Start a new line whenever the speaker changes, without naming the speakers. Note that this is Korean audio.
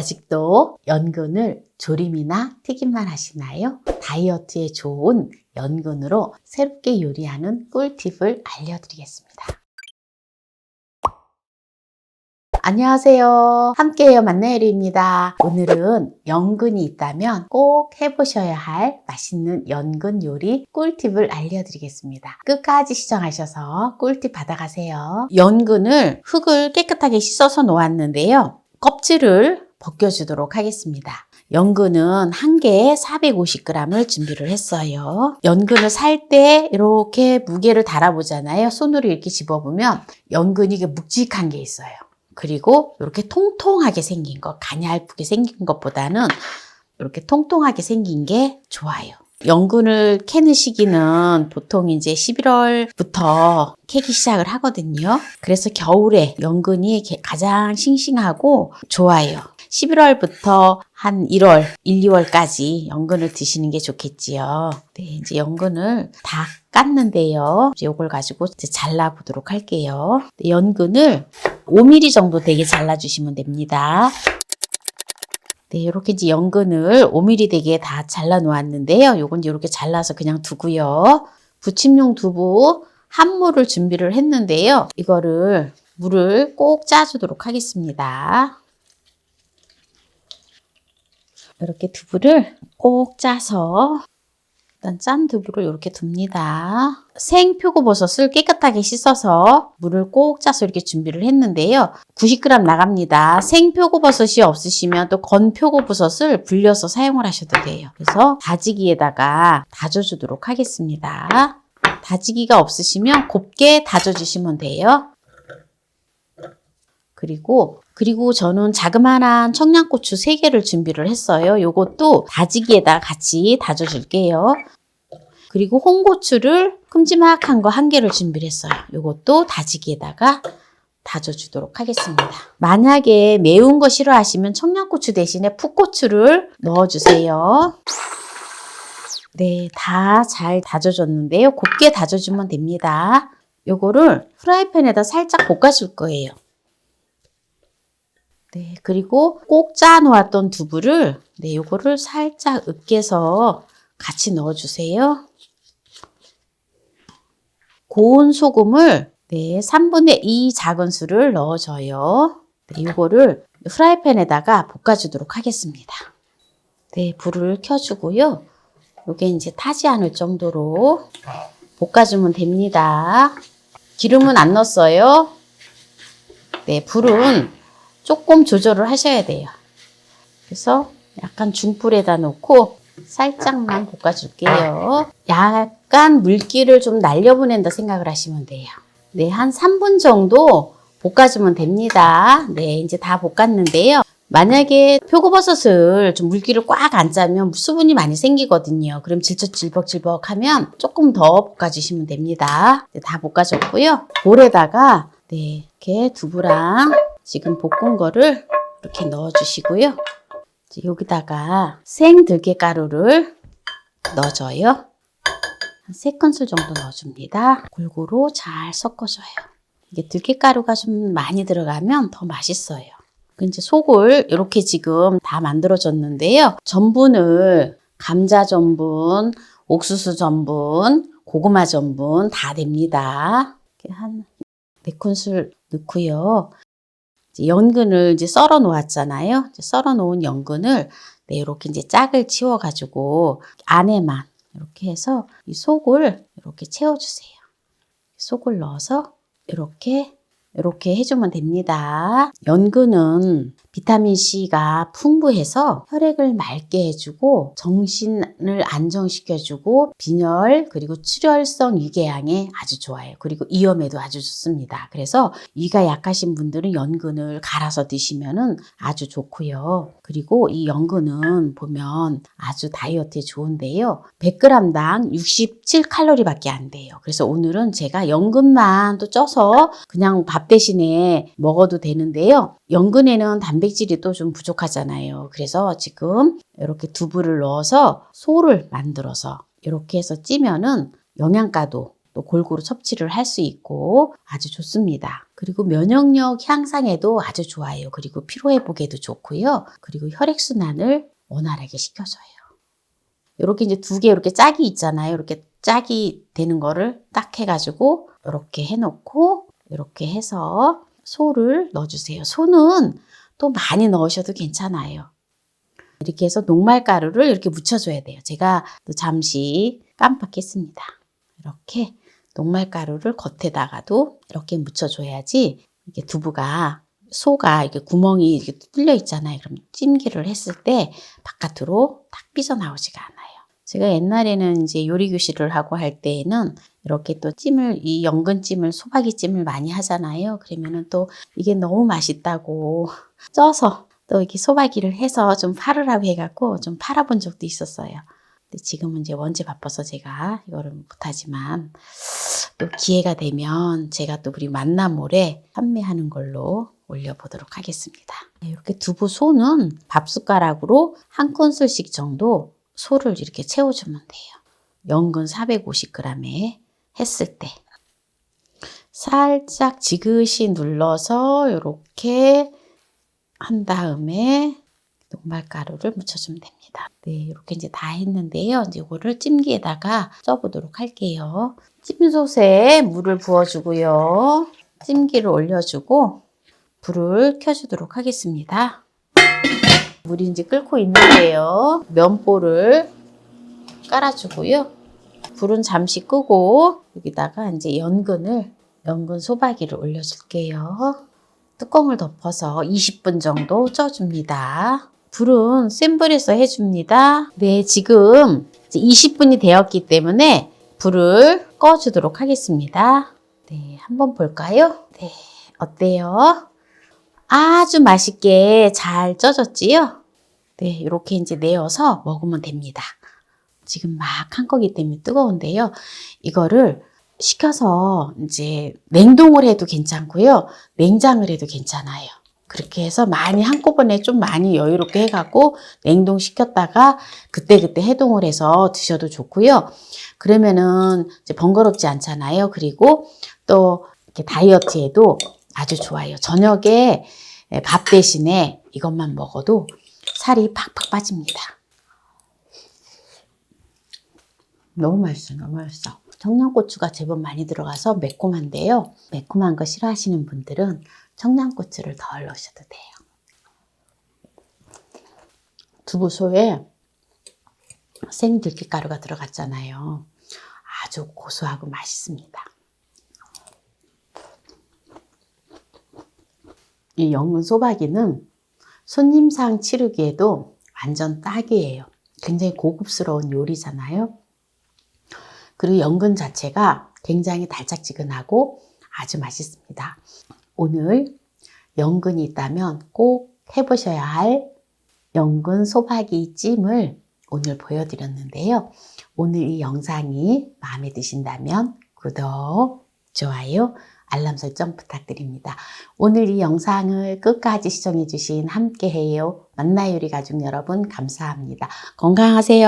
아직도 연근을 조림이나 튀김만 하시나요? 다이어트에 좋은 연근으로 새롭게 요리하는 꿀팁을 알려드리겠습니다. 안녕하세요. 함께해요 만나요리입니다. 오늘은 연근이 있다면 꼭 해보셔야 할 맛있는 연근 요리 꿀팁을 알려드리겠습니다. 끝까지 시청하셔서 꿀팁 받아가세요. 연근을 흙을 깨끗하게 씻어서 놓았는데요. 껍질을 벗겨주도록 하겠습니다. 연근은 한 개에 450g을 준비를 했어요. 연근을 살 때 이렇게 무게를 달아보잖아요. 손으로 이렇게 집어보면 연근이 이게 묵직한 게 있어요. 그리고 이렇게 통통하게 생긴 거, 가냘프게 생긴 것보다는 이렇게 통통하게 생긴 게 좋아요. 연근을 캐는 시기는 보통 이제 11월부터 캐기 시작을 하거든요. 그래서 겨울에 연근이 가장 싱싱하고 좋아요. 11월부터 한 1월, 1, 2월까지 연근을 드시는 게 좋겠지요. 네, 이제 연근을 다 깠는데요. 이제 이걸 가지고 이제 잘라보도록 할게요. 네, 연근을 5mm 정도 되게 잘라주시면 됩니다. 네, 이렇게 이제 연근을 5mm 되게 다 잘라 놓았는데요. 요건 이렇게 잘라서 그냥 두고요. 부침용 두부 한 무를 준비를 했는데요. 이거를 물을 꼭 짜주도록 하겠습니다. 이렇게 두부를 꼭 짜서 일단 짠 두부를 이렇게 둡니다. 생 표고버섯을 깨끗하게 씻어서 물을 꼭 짜서 이렇게 준비를 했는데요. 90g 나갑니다. 생 표고버섯이 없으시면 또 건 표고버섯을 불려서 사용을 하셔도 돼요. 그래서 다지기에다가 다져주도록 하겠습니다. 다지기가 없으시면 곱게 다져주시면 돼요. 그리고 저는 자그마한 청양고추 3개를 준비를 했어요. 요것도 다지기에다 같이 다져줄게요. 그리고 홍고추를 큼지막한 거 1개를 준비를 했어요. 요것도 다지기에다가 다져주도록 하겠습니다. 만약에 매운 거 싫어하시면 청양고추 대신에 풋고추를 넣어주세요. 네, 다 잘 다져줬는데요. 곱게 다져주면 됩니다. 요거를 프라이팬에다 살짝 볶아줄 거예요. 네, 그리고 꼭 짜 놓았던 두부를 요거를 살짝 으깨서 같이 넣어주세요. 고운 소금을 3분의 2 작은술을 넣어줘요. 네, 요거를 프라이팬에다가 볶아주도록 하겠습니다. 네, 불을 켜주고요. 요게 이제 타지 않을 정도로 볶아주면 됩니다. 기름은 안 넣었어요. 네, 불은 조금 조절을 하셔야 돼요. 그래서 약간 중불에다 놓고 살짝만 볶아줄게요. 약간 물기를 좀 날려보낸다 생각을 하시면 돼요. 네, 한 3분 정도 볶아주면 됩니다. 네, 이제 다 볶았는데요. 만약에 표고버섯을 좀 물기를 꽉 안 짜면 수분이 많이 생기거든요. 그럼 질퍽질퍽 하면 조금 더 볶아주시면 됩니다. 네, 다 볶아줬고요. 볼에다가 이렇게 두부랑 지금 볶은 거를 이렇게 넣어주시고요. 여기다가 생들깨가루를 넣어줘요. 한 3큰술 정도 넣어줍니다. 골고루 잘 섞어줘요. 이게 들깨가루가 좀 많이 들어가면 더 맛있어요. 이제 속을 이렇게 지금 다 만들어줬는데요. 전분을 감자 전분, 옥수수 전분, 고구마 전분 다 됩니다. 이렇게 한 4큰술 넣고요. 연근을 이제 썰어 놓았잖아요. 썰어 놓은 연근을 이렇게 이제 짝을 치워 가지고 안에만 이렇게 해서 이 속을 이렇게 채워주세요. 속을 넣어서 이렇게 해주면 됩니다. 연근은 비타민C가 풍부해서 혈액을 맑게 해주고 정신을 안정시켜주고 빈혈 그리고 출혈성 위궤양에 아주 좋아요. 그리고 이염에도 아주 좋습니다. 그래서 위가 약하신 분들은 연근을 갈아서 드시면 아주 좋고요. 그리고 이 연근은 보면 아주 다이어트에 좋은데요. 100g당 67칼로리밖에 안 돼요. 그래서 오늘은 제가 연근만 또 쪄서 그냥 밥 대신에 먹어도 되는데요. 연근에는 단백질이 또 좀 부족하잖아요. 그래서 지금 이렇게 두부를 넣어서 소를 만들어서 이렇게 해서 찌면은 영양가도 또 골고루 섭취를 할 수 있고 아주 좋습니다. 그리고 면역력 향상에도 아주 좋아요. 그리고 피로회복에도 좋고요. 그리고 혈액순환을 원활하게 시켜줘요. 이렇게 이제 두 개 이렇게 짝이 있잖아요. 이렇게 짝이 되는 거를 딱 해가지고 이렇게 해놓고 이렇게 해서 소를 넣어주세요. 소는 또 많이 넣으셔도 괜찮아요. 이렇게 해서 녹말가루를 이렇게 묻혀줘야 돼요. 제가 또 잠시 깜빡했습니다. 이렇게 녹말가루를 겉에다가도 이렇게 묻혀줘야지 이게 두부가 소가 이렇게 구멍이 이렇게 뚫려 있잖아요. 그럼 찜기를 했을 때 바깥으로 딱 삐져나오지가 않아요. 제가 옛날에는 이제 요리 교실을 하고 할 때에는 이렇게 또 찜을, 이 연근찜을, 소박이찜을 많이 하잖아요. 그러면은 또 이게 너무 맛있다고 쪄서 또 이렇게 소박이를 해서 좀 팔으라고 해갖고 좀 팔아본 적도 있었어요. 근데 지금은 이제 원체 바빠서 제가 이거를 못하지만 또 기회가 되면 제가 또 우리 만나몰에 판매하는 걸로 올려보도록 하겠습니다. 이렇게 두부 소는 밥숟가락으로 한 큰술씩 정도 소를 이렇게 채워주면 돼요. 연근 450g에 했을 때 살짝 지그시 눌러서 이렇게 한 다음에 녹말가루를 묻혀주면 됩니다. 네, 이렇게 이제 다 했는데요. 이제 이거를 찜기에다가 쪄보도록 할게요. 찜솥에 물을 부어주고요. 찜기를 올려주고 불을 켜주도록 하겠습니다. 물이 이제 끓고 있는데요. 면보를 깔아주고요. 불은 잠시 끄고 여기다가 이제 연근 소박이를 올려줄게요. 뚜껑을 덮어서 20분 정도 쪄줍니다. 불은 센 불에서 해줍니다. 네, 지금 이제 20분이 되었기 때문에 불을 꺼주도록 하겠습니다. 네, 한번 볼까요? 네, 어때요? 아주 맛있게 잘 쪄졌지요? 네, 이렇게 이제 내어서 먹으면 됩니다. 지금 막 한 거기 때문에 뜨거운데요. 이거를 식혀서 이제 냉동을 해도 괜찮고요. 냉장을 해도 괜찮아요. 그렇게 해서 많이 한꺼번에 좀 많이 여유롭게 해갖고 냉동시켰다가 그때그때 해동을 해서 드셔도 좋고요. 그러면은 이제 번거롭지 않잖아요. 그리고 또 이렇게 다이어트에도 아주 좋아요. 저녁에 밥 대신에 이것만 먹어도 살이 팍팍 빠집니다. 너무 맛있어, 너무 맛있어. 청양고추가 제법 많이 들어가서 매콤한데요. 매콤한 거 싫어하시는 분들은 청양고추를 덜 넣으셔도 돼요. 두부소에 생들깨가루가 들어갔잖아요. 아주 고소하고 맛있습니다. 이 연근 소박이는 손님상 치르기에도 완전 딱이에요. 굉장히 고급스러운 요리잖아요. 그리고 연근 자체가 굉장히 달짝지근하고 아주 맛있습니다. 오늘 연근이 있다면 꼭 해보셔야 할 연근 소박이 찜을 오늘 보여드렸는데요. 오늘 이 영상이 마음에 드신다면 구독, 좋아요, 알람 설정 부탁드립니다. 오늘 이 영상을 끝까지 시청해주신 함께해요 만나요리 가족 여러분 감사합니다. 건강하세요.